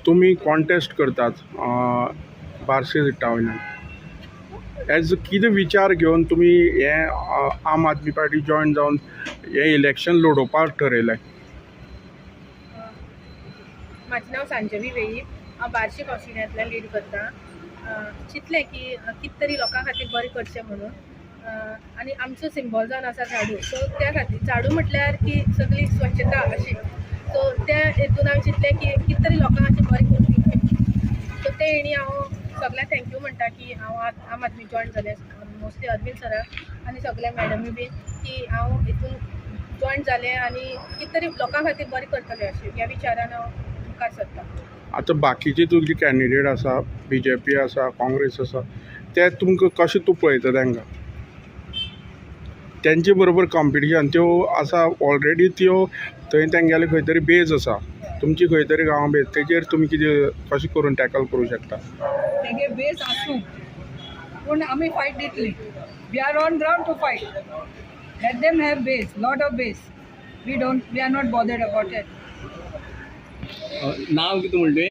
तुम्ही कॉन्टेस्ट करतात बार्शी सिटा वयल्यान एज कितें विचार घेवन तुमी हे आम आदमी पार्टी जॉयन जावन हे इलेक्शन लडोवपाक ठरयलें? म्हाजें नांव संजवी वेळीप, हांव बार्शी कॉन्स्टिट्युएंसींतल्यान लीड करतां. चिंतलें की कितें तरी लोकां खातीर बरें करचें म्हणून. आनी आमचो सिंबॉल जावन आसा झाडू, सो त्या खातीर झाडू म्हटल्यार की सगळी स्वच्छता अशी. सो त्या हेतून हांवें चिंतलें की कितें तरी लोकां खातीर बरें करचें. सो ते हेणी हांव सगळ्यांक थँक्यू म्हणटा की हांव आम आदमी जॉयन जालें, मोस्टली अरविंद सराक आनी सगळे मॅडमी बीन, की हांव हितून जॉयन जालें आनी कितें तरी लोकां खातीर बरें करतलें अशें ह्या विचारान हांव मुखार सरतां. आतां बाकीचे तुमचे कॅन्डिडेट आसा, BJP आसा, काँग्रेस आसा, ते तुमकां कशें तूं पळयता तांकां? तेंचे बरोबर कॉम्पिटिशन त्यो आसा ऑलरेडी, त्यो थंय तेंगेले खंय तरी बेज आसा, तुमची खंय तरी गांव बेज, तेजेर तुमी कितें कशें करून टॅकल करूं शकता? तेगे बेस आसूं पूण आमी फायट दितली. We are on ground to fight. Let them have base, lot of base. We are not bothered about it. नाव कितें म्हणलें?